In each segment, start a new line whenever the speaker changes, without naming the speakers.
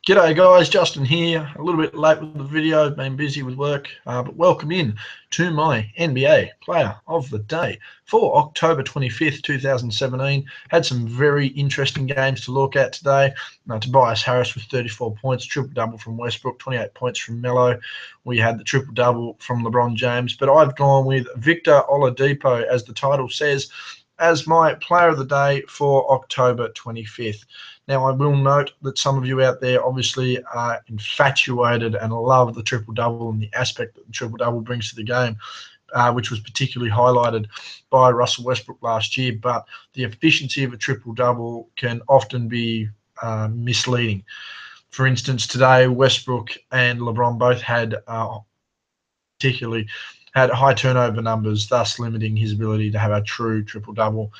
G'day guys, Justin here. A little bit late with the video, been busy with work, but welcome in to my NBA Player of the Day for October 25th, 2017. Had some very interesting games to look at today. Tobias Harris with 34 points, triple-double from Westbrook, 28 points from Melo. We had the triple-double from LeBron James, but I've gone with Victor Oladipo, as the title says, as my Player of the Day for October 25th. Now, I will note that some of you out there obviously are infatuated and love the triple-double and the aspect that the triple-double brings to the game, which was particularly highlighted by Russell Westbrook last year. But the efficiency of a triple-double can often be misleading. For instance, today, Westbrook and LeBron both had high turnover numbers, thus limiting his ability to have a true triple-double.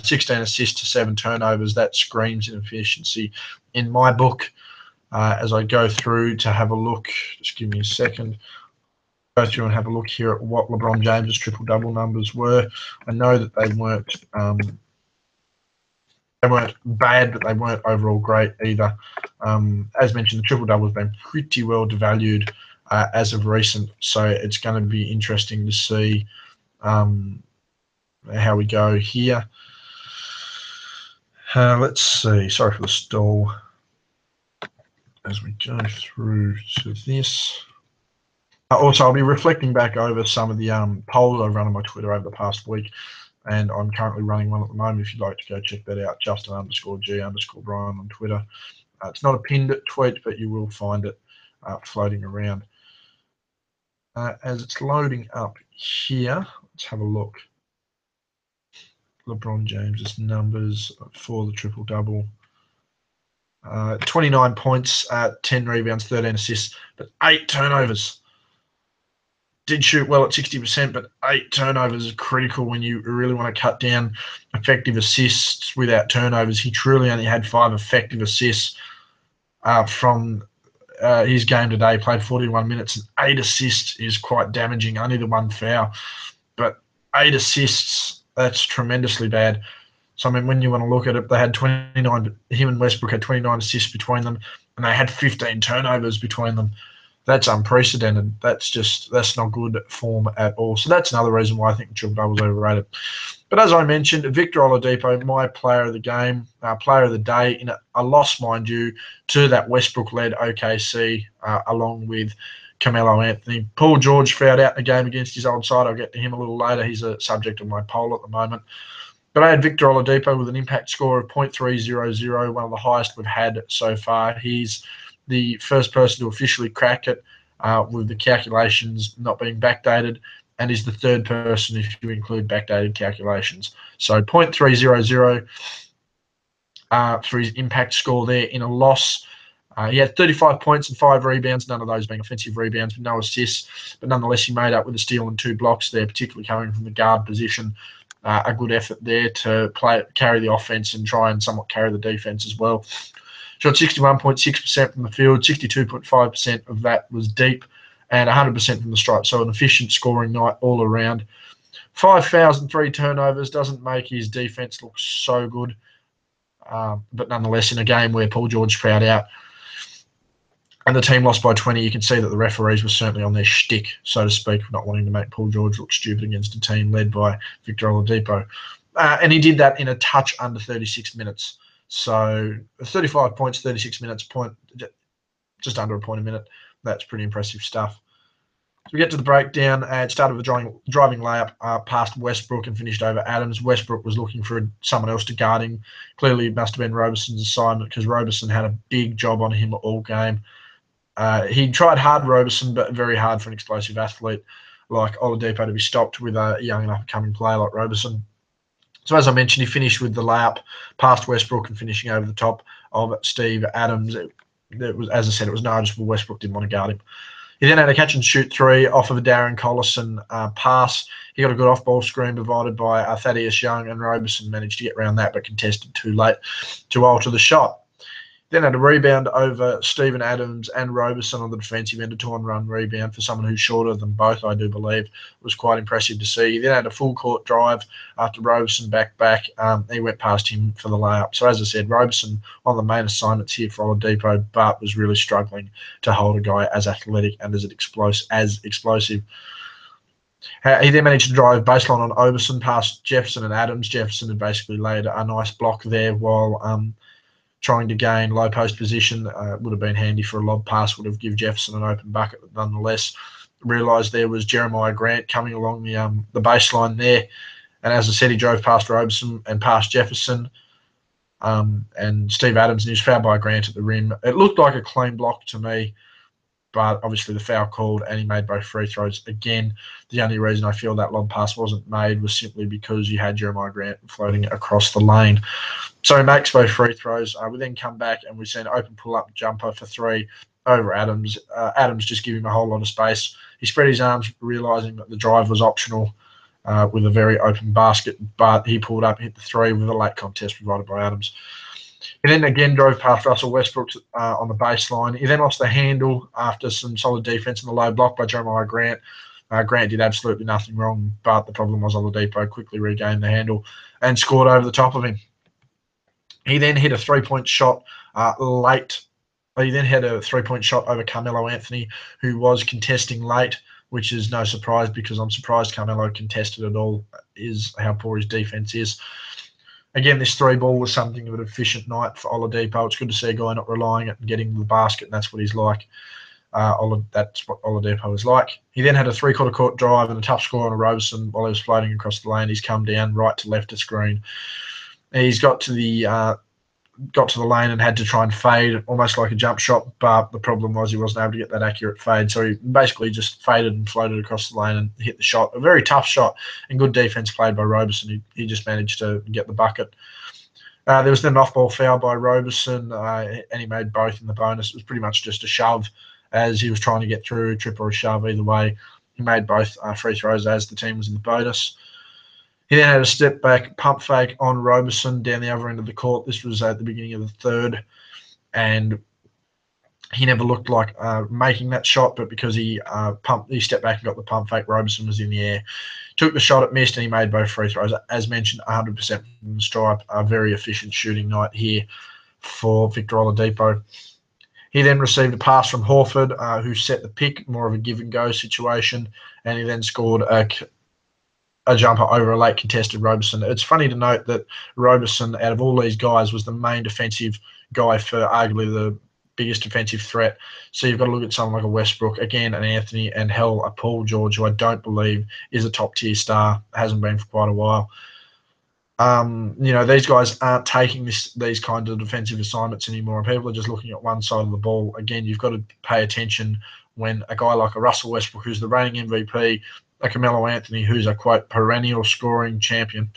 16 assists to 7 turnovers, that screams inefficiency in my book. As I go through to have a look, just give me a second, go through and have a look here at what LeBron James's triple-double numbers were. I know that they weren't bad, but they weren't overall great either. As mentioned, the triple-double has been pretty well devalued as of recent, so it's going to be interesting to see how we go here. Let's see. Sorry for the stall as we go through to this. Also, I'll be reflecting back over some of the polls I've run on my Twitter over the past week, and I'm currently running one at the moment. If you'd like to go check that out, Justin_G_Brian on Twitter. It's not a pinned tweet, but you will find it floating around. As it's loading up here, let's have a look. LeBron James's numbers for the triple-double. 29 points, 10 rebounds, 13 assists, but 8 turnovers. Did shoot well at 60%, but 8 turnovers is critical when you really want to cut down effective assists without turnovers. He truly only had 5 effective assists from his game today. Played 41 minutes, and 8 assists is quite damaging. Only the 1 foul, but 8 assists, that's tremendously bad. So, I mean, when you want to look at it, they had 29, him and Westbrook had 29 assists between them, and they had 15 turnovers between them. That's unprecedented. That's not good form at all. So that's another reason why I think the triple-double was overrated. But as I mentioned, Victor Oladipo, my Player of the Game, Player of the Day, in a loss, mind you, to that Westbrook-led OKC, along with Carmelo Anthony. Paul George fouled out in the game against his old side. I'll get to him a little later. He's a subject of my poll at the moment. But I had Victor Oladipo with an impact score of .300, one of the highest we've had so far. He's the first person to officially crack it with the calculations not being backdated, and is the third person if you include backdated calculations. So .300 for his impact score there in a loss. He had 35 points and 5 rebounds, none of those being offensive rebounds, but no assists. But nonetheless, he made up with a steal and 2 blocks there, particularly coming from the guard position. A good effort there to carry the offense and try and somewhat carry the defense as well. Shot 61.6% from the field, 62.5% of that was deep, and 100% from the stripe. So an efficient scoring night all around. 5 fouls and 3 turnovers doesn't make his defense look so good. But nonetheless, in a game where Paul George fouled out and the team lost by 20, you can see that the referees were certainly on their shtick, so to speak, for not wanting to make Paul George look stupid against a team led by Victor Oladipo. And he did that in a touch under 36 minutes. So 35 points, 36 minutes, just under a point a minute. That's pretty impressive stuff. So we get to the breakdown. It started with a driving layup past Westbrook and finished over Adams. Westbrook was looking for someone else to guard him. Clearly, it must have been Robeson's assignment because Robeson had a big job on him all game. He tried hard, Robeson, but very hard for an explosive athlete like Oladipo to be stopped with a young and up-and-coming player like Robeson. So as I mentioned, he finished with the layup past Westbrook and finishing over the top of Steve Adams. It was, as I said, it was noticeable Westbrook didn't want to guard him. He then had a catch-and-shoot 3 off of a Darren Collison pass. He got a good off-ball screen provided by Thaddeus Young, and Robeson managed to get around that but contested too late to alter the shot. Then had a rebound over Stephen Adams and Roberson on the defensive end, a 2-on-1 rebound for someone who's shorter than both, I do believe. It was quite impressive to see. He then had a full court drive after Roberson back. He went past him for the layup. So as I said, Roberson on the main assignments here for Oladipo, but was really struggling to hold a guy as athletic and as explosive. He then managed to drive baseline on Oberson past Jefferson and Adams. Jefferson had basically laid a nice block there while trying to gain low post position. Would have been handy for a lob pass, would have given Jefferson an open bucket, but nonetheless, realised there was Jeremiah Grant coming along the baseline there. And as I said, he drove past Roberson and past Jefferson. And Steve Adams, and he was fouled by Grant at the rim. It looked like a clean block to me, but obviously the foul called and he made both free throws. Again, the only reason I feel that lob pass wasn't made was simply because you had Jeremiah Grant floating across the lane. So he makes both free throws. We then come back and we see an open pull-up jumper for 3 over Adams. Adams just gave him a whole lot of space. He spread his arms, realising that the drive was optional with a very open basket, but he pulled up, hit the 3 with a late contest provided by Adams. He then again drove past Russell Westbrook on the baseline. He then lost the handle after some solid defense in the low block by Jeremiah Grant. Grant did absolutely nothing wrong, but the problem was Oladipo quickly regained the handle and scored over the top of him. He then hit a three-point shot late. He then had a three-point shot over Carmelo Anthony, who was contesting late, which is no surprise because I'm surprised Carmelo contested at all, is how poor his defense is. Again, this 3-ball was something of an efficient night for Oladipo. It's good to see a guy not relying on getting the basket, and that's what he's like. That's what Oladipo is like. He then had a 3-quarter court drive and a tough score on a Roberson while he was floating across the lane. He's come down right to left of screen. He's got to the lane and had to try and fade almost like a jump shot, but the problem was he wasn't able to get that accurate fade. So he basically just faded and floated across the lane and hit the shot. A very tough shot and good defense played by Roberson. He just managed to get the bucket. There was then an off-ball foul by Roberson, and he made both in the bonus. It was pretty much just a shove as he was trying to get through, a trip or a shove, either way. He made both free throws as the team was in the bonus. He then had a step back pump fake on Roberson down the other end of the court. This was at the beginning of the third, and he never looked like making that shot, but because he stepped back and got the pump fake, Roberson was in the air. Took the shot, it missed, and he made both free throws. As mentioned, 100% from the stripe. A very efficient shooting night here for Victor Oladipo. He then received a pass from Horford, who set the pick, more of a give-and-go situation, and he then scored a jumper over a late contested Roberson. It's funny to note that Roberson, out of all these guys, was the main defensive guy for arguably the biggest defensive threat. So you've got to look at someone like a Westbrook, again, an Anthony, and hell, a Paul George, who I don't believe is a top-tier star, hasn't been for quite a while. These guys aren't taking these kinds of defensive assignments anymore, and people are just looking at one side of the ball. Again, you've got to pay attention when a guy like a Russell Westbrook, who's the reigning MVP, a Carmelo Anthony, who's a, quote, perennial scoring champion,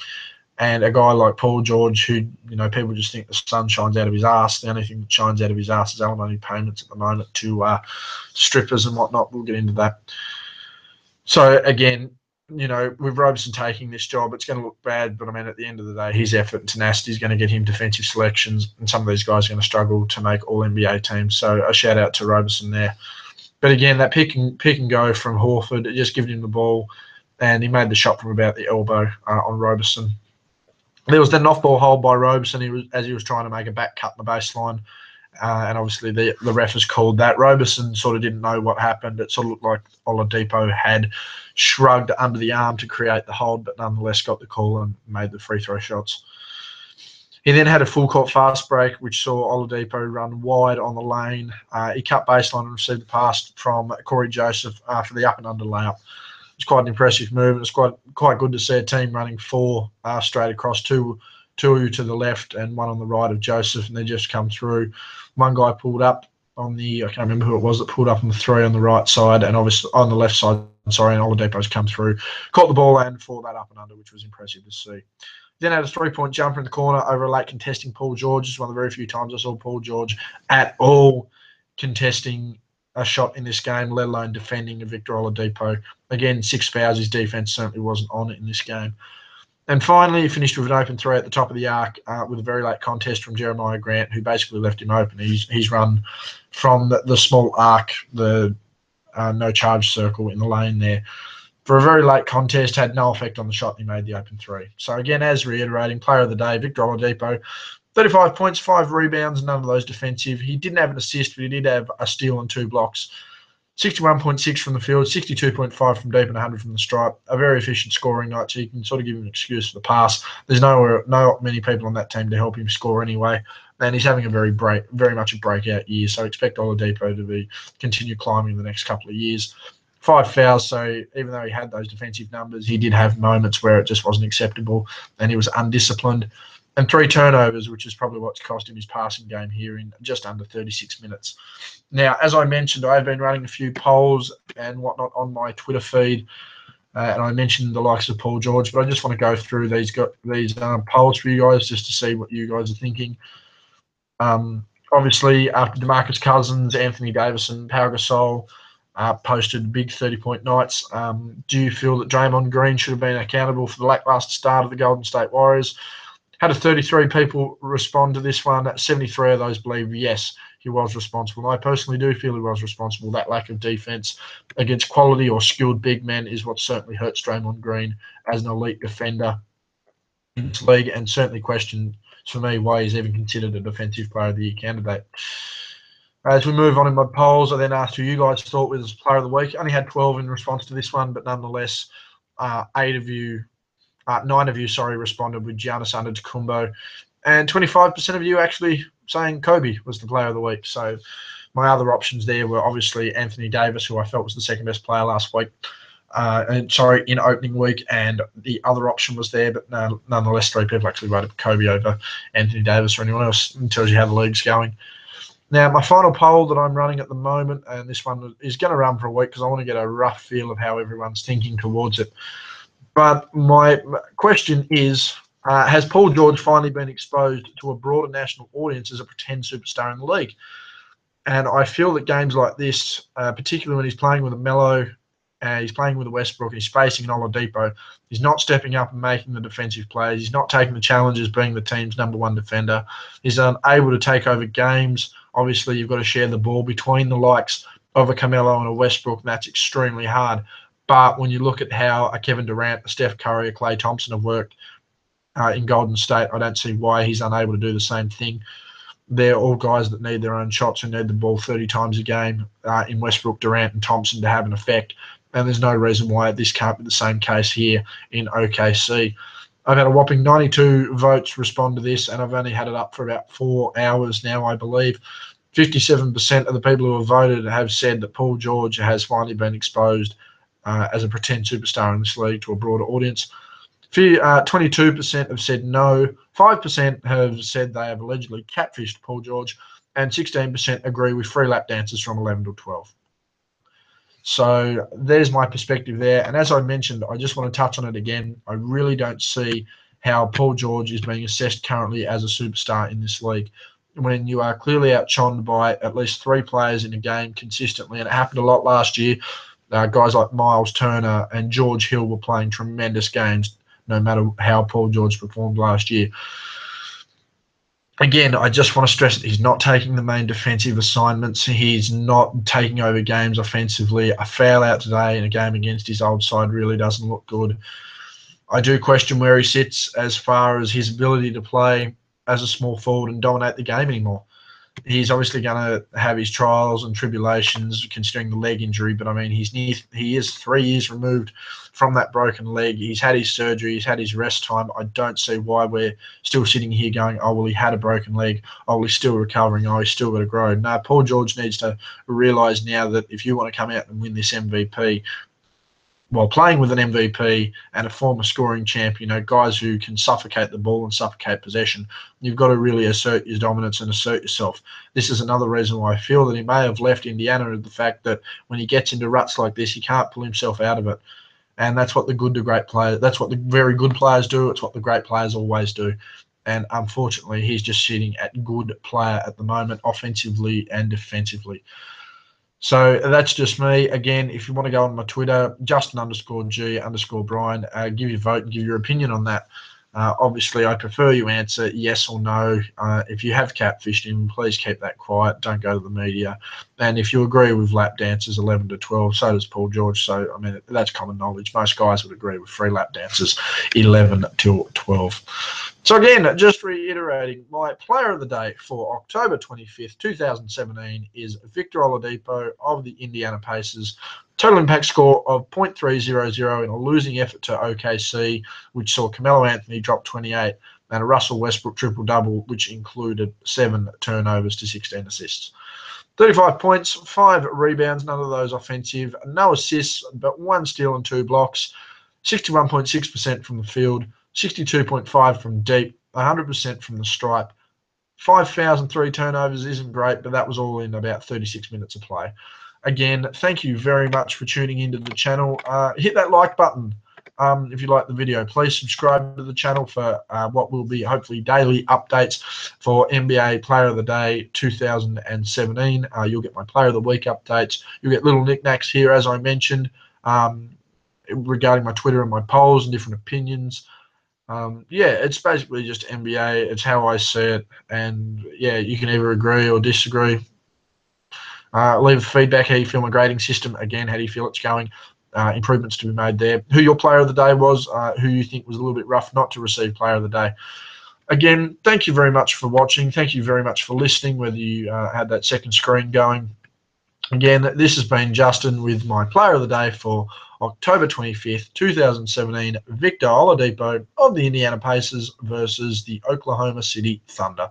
and a guy like Paul George, who, people just think the sun shines out of his ass. The only thing that shines out of his ass is alimony payments at the moment to strippers and whatnot. We'll get into that. So, again, with Roberson taking this job, it's going to look bad, but, at the end of the day, his effort and tenacity is going to get him defensive selections, and some of these guys are going to struggle to make all-NBA teams. So, a shout-out to Roberson there. But again, that pick and go from Horford, it just giving him the ball, and he made the shot from about the elbow on Roberson. There was then an off-ball hold by Roberson as he was trying to make a back cut in the baseline, and obviously the ref has called that. Roberson sort of didn't know what happened. It sort of looked like Oladipo had shrugged under the arm to create the hold, but nonetheless got the call and made the free throw shots. He then had a full court fast break, which saw Oladipo run wide on the lane. He cut baseline and received the pass from Corey Joseph for the up and under layup. It's quite an impressive move, and it's quite good to see a team running 4 straight across, two to the left and one on the right of Joseph, and they just come through. One guy pulled up on the, I can't remember who it was that pulled up on the 3 on the right side, and obviously on the left side, and Oladipo's come through, caught the ball and for that up and under, which was impressive to see. Then had a 3-point jumper in the corner over a late contesting Paul George. It's one of the very few times I saw Paul George at all contesting a shot in this game, let alone defending a Victor Oladipo. Again, 6 fouls. His defense certainly wasn't on it in this game. And finally, he finished with an open 3 at the top of the arc with a very late contest from Jeremiah Grant, who basically left him open. He's run from the small arc, the no charge circle in the lane there, for a very late contest, had no effect on the shot. He made the open 3. So again, as reiterating, player of the day, Victor Oladipo, 35 points, 5 rebounds, none of those defensive. He didn't have an assist, but he did have a steal and 2 blocks. 61.6 from the field, 62.5 from deep, and 100 from the stripe. A very efficient scoring night, so you can sort of give him an excuse for the pass. There's not many people on that team to help him score anyway, and he's having a very much a breakout year. So expect Oladipo to continue climbing the next couple of years. 5 fouls, so even though he had those defensive numbers, he did have moments where it just wasn't acceptable, and he was undisciplined. And 3 turnovers, which is probably what's cost him his passing game here in just under 36 minutes. Now, as I mentioned, I've been running a few polls and whatnot on my Twitter feed, and I mentioned the likes of Paul George, but I just want to go through these polls for you guys just to see what you guys are thinking. Obviously, after DeMarcus Cousins, Anthony Davis, and Pau Gasol posted big 30-point nights, do you feel that Draymond Green should have been accountable for the lackluster start of the Golden State Warriors? Had 33 people respond to this one. 73 of those believe yes, he was responsible. I personally do feel he was responsible. That lack of defense against quality or skilled big men is what certainly hurts Draymond Green as an elite defender in this league, and certainly questions for me why he's even considered a defensive player of the year candidate. As we move on in my polls, I then asked who you guys thought was player of the week. I only had 12 in response to this one, but nonetheless, 9 of you, responded with Giannis Antetokounmpo, and 25% of you actually saying Kobe was the player of the week. So my other options there were obviously Anthony Davis, who I felt was the second best player last week, in opening week, and the other option was there, but nonetheless, 3 people actually voted Kobe over Anthony Davis or anyone else. It tells you how the league's going. Now, my final poll that I'm running at the moment, and this one is going to run for a week because I want to get a rough feel of how everyone's thinking towards it. But my question is, has Paul George finally been exposed to a broader national audience as a pretend superstar in the league? And I feel that games like this, particularly when he's playing with a Melo, he's playing with a Westbrook, he's facing an Oladipo, he's not stepping up and making the defensive plays, he's not taking the challenges being the team's number 1 defender, he's unable to take over games. Obviously, you've got to share the ball between the likes of a Carmelo and a Westbrook, and that's extremely hard. But when you look at how a Kevin Durant, a Steph Curry, a Klay Thompson have worked in Golden State, I don't see why he's unable to do the same thing. They're all guys that need their own shots and need the ball 30 times a game in Westbrook, Durant, and Thompson to have an effect. And there's no reason why this can't be the same case here in OKC. I've had a whopping 92 votes respond to this, and I've only had it up for about 4 hours now, I believe. 57% of the people who have voted have said that Paul George has finally been exposed as a pretend superstar in this league to a broader audience. 22% have said no, 5% have said they have allegedly catfished Paul George, and 16% agree with free lap dances from 11 to 12. So there's my perspective there. And as I mentioned, I just want to touch on it again. I really don't see how Paul George is being assessed currently as a superstar in this league when you are clearly outshone by at least 3 players in a game consistently. And it happened a lot last year. Guys like Miles Turner and George Hill were playing tremendous games no matter how Paul George performed last year. Again, I just want to stress that he's not taking the main defensive assignments. He's not taking over games offensively. A foul out today in a game against his old side really doesn't look good. I do question where he sits as far as his ability to play as a small forward and dominate the game anymore. He's obviously going to have his trials and tribulations considering the leg injury, but I mean, he is 3 years removed from that broken leg. He's had his surgery, he's had his rest time. I don't see why we're still sitting here going, oh, well, he had a broken leg. Oh, well, he's still recovering. Oh, he's still got to grow. No, Paul George needs to realise now that if you want to come out and win this MVP, while playing with an MVP and a former scoring champ, guys who can suffocate the ball and suffocate possession, you've got to really assert your dominance and assert yourself. This is another reason why I feel that he may have left Indiana, the fact that when he gets into ruts like this, he can't pull himself out of it. And that's what that's what the very good players do. It's what the great players always do. And unfortunately, he's just sitting at good player at the moment, offensively and defensively. So that's just me. Again, if you want to go on my Twitter, Justin_G_Brian, give your vote and give your opinion on that. Obviously, I prefer you answer yes or no. If you have catfished him, please keep that quiet. Don't go to the media. And if you agree with lap dances 11 to 12, so does Paul George. So, I mean, that's common knowledge. Most guys would agree with free lap dances 11 till 12. So, again, just reiterating, my player of the day for October 25th, 2017 is Victor Oladipo of the Indiana Pacers. Total impact score of .300 in a losing effort to OKC, which saw Carmelo Anthony drop 28, and a Russell Westbrook triple-double, which included 7 turnovers to 16 assists. 35 points, 5 rebounds, none of those offensive, no assists, but 1 steal and 2 blocks, 61.6% from the field, 62.5% from deep, 100% from the stripe. 5 fouls and 3 turnovers isn't great, but that was all in about 36 minutes of play. Again, thank you very much for tuning into the channel. Hit that like button if you like the video. Please subscribe to the channel for what will be hopefully daily updates for NBA Player of the Day 2017. You'll get my Player of the Week updates. You'll get little knickknacks here, as I mentioned, regarding my Twitter and my polls and different opinions. Yeah, it's basically just NBA. It's how I see it. And yeah, you can either agree or disagree. Leave feedback how you feel my grading system. Again, how do you feel it's going? Improvements to be made there. Who your player of the day was, who you think was a little bit rough not to receive player of the day. Again, thank you very much for watching. Thank you very much for listening, whether you had that second screen going. Again, this has been Justin with my player of the day for October 25th, 2017, Victor Oladipo of the Indiana Pacers versus the Oklahoma City Thunder.